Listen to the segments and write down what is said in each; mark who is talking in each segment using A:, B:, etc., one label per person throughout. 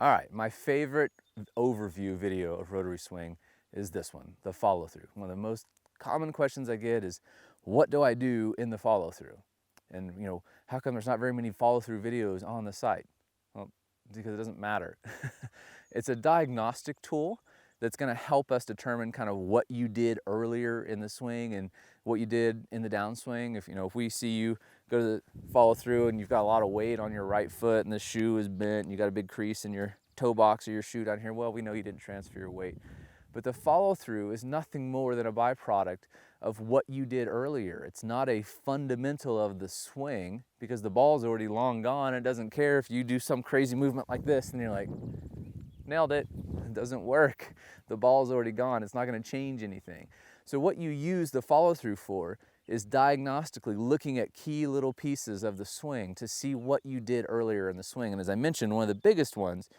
A: All right, my favorite overview video of rotary swing is this one, the follow through. One of the most common questions I get is, what do I do in the follow through? And how come there's not very many follow through videos on the site? Well, because it doesn't matter. It's a diagnostic tool that's going to help us determine kind of what you did earlier in the swing and what you did in the downswing. If we see you go to the follow through and you've got a lot of weight on your right foot and the shoe is bent and you got a big crease in your toe box or your shoe down here, well, we know you didn't transfer your weight. But the follow through is nothing more than a byproduct of what you did earlier. It's not a fundamental of the swing because the ball's already long gone. It doesn't care if you do some crazy movement like this and you're like, nailed it. It doesn't work. The ball's already gone. It's not going to change anything. So what you use the follow through for is diagnostically looking at key little pieces of the swing to see what you did earlier in the swing. And as I mentioned, one of the biggest ones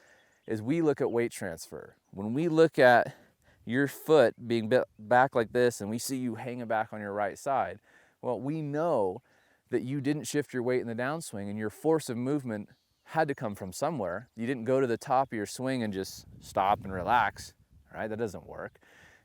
A: is we look at weight transfer. When we look at your foot being back like this and we see you hanging back on your right side, well, we know that you didn't shift your weight in the downswing and your force of movement had to come from somewhere. You didn't go to the top of your swing and just stop and relax, right? That doesn't work.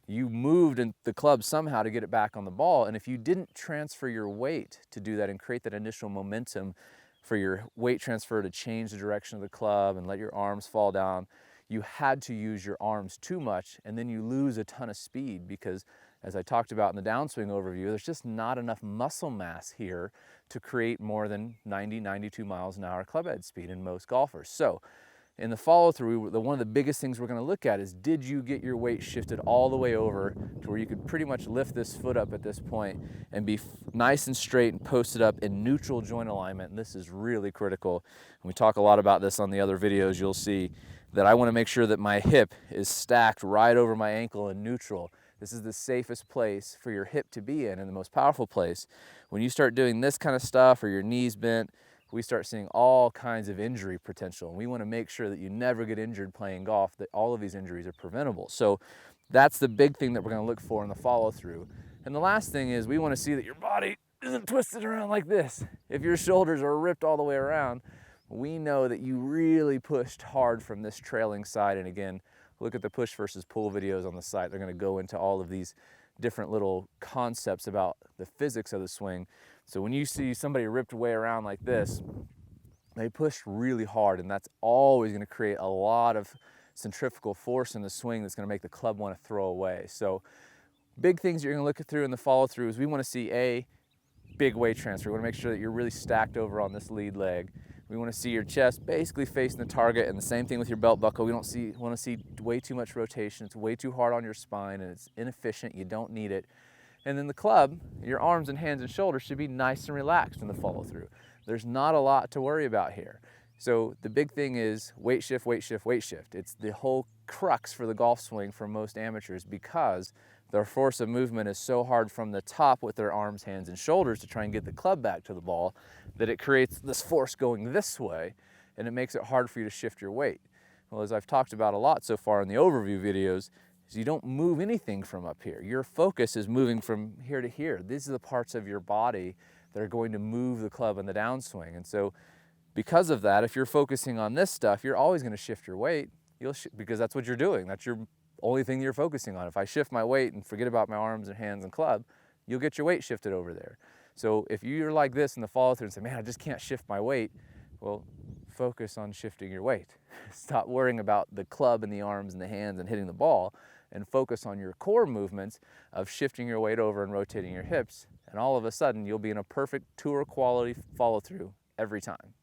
A: You moved the club somehow to get it back on the ball, and if you didn't transfer your weight to do that and create that initial momentum for your weight transfer to change the direction of the club and let your arms fall down, you had to use your arms too much, and then you lose a ton of speed because, as I talked about in the downswing overview, there's just not enough muscle mass here to create more than 90, 92 miles an hour club head speed in most golfers. So in the follow through, one of the biggest things we're going to look at is, did you get your weight shifted all the way over to where you could pretty much lift this foot up at this point and be nice and straight and posted up in neutral joint alignment. And this is really critical. And we talk a lot about this on the other videos. You'll see that I want to make sure that my hip is stacked right over my ankle in neutral. This is the safest place for your hip to be in and the most powerful place. When you start doing this kind of stuff or your knees bent, we start seeing all kinds of injury potential. And we want to make sure that you never get injured playing golf, that all of these injuries are preventable. So that's the big thing that we're going to look for in the follow through. And the last thing is we want to see that your body isn't twisted around like this. If your shoulders are ripped all the way around, we know that you really pushed hard from this trailing side. And again, look at the push versus pull videos on the site. They're going to go into all of these different little concepts about the physics of the swing. So when you see somebody ripped way around like this, they pushed really hard, and that's always going to create a lot of centrifugal force in the swing that's going to make the club want to throw away. So big things you're going to look through in the follow through is we want to see a big weight transfer. We want to make sure that you're really stacked over on this lead leg. We want to see your chest basically facing the target, and the same thing with your belt buckle. We want to see way too much rotation. It's way too hard on your spine and it's inefficient. You don't need it. And then the club, your arms and hands and shoulders should be nice and relaxed in the follow through. There's not a lot to worry about here. So the big thing is weight shift, weight shift, weight shift. It's the whole crux for the golf swing for most amateurs because their force of movement is so hard from the top with their arms, hands, and shoulders to try and get the club back to the ball that it creates this force going this way, and it makes it hard for you to shift your weight. Well, as I've talked about a lot so far in the overview videos, is you don't move anything from up here. Your focus is moving from here to here. These are the parts of your body that are going to move the club in the downswing. And so because of that, if you're focusing on this stuff, you're always going to shift your weight because that's what you're doing. That's your only thing you're focusing on. If I shift my weight and forget about my arms and hands and club, you'll get your weight shifted over there. So if you're like this in the follow through and say, man, I just can't shift my weight, well, focus on shifting your weight. Stop worrying about the club and the arms and the hands and hitting the ball, and focus on your core movements of shifting your weight over and rotating your hips. And all of a sudden, you'll be in a perfect tour quality follow through every time.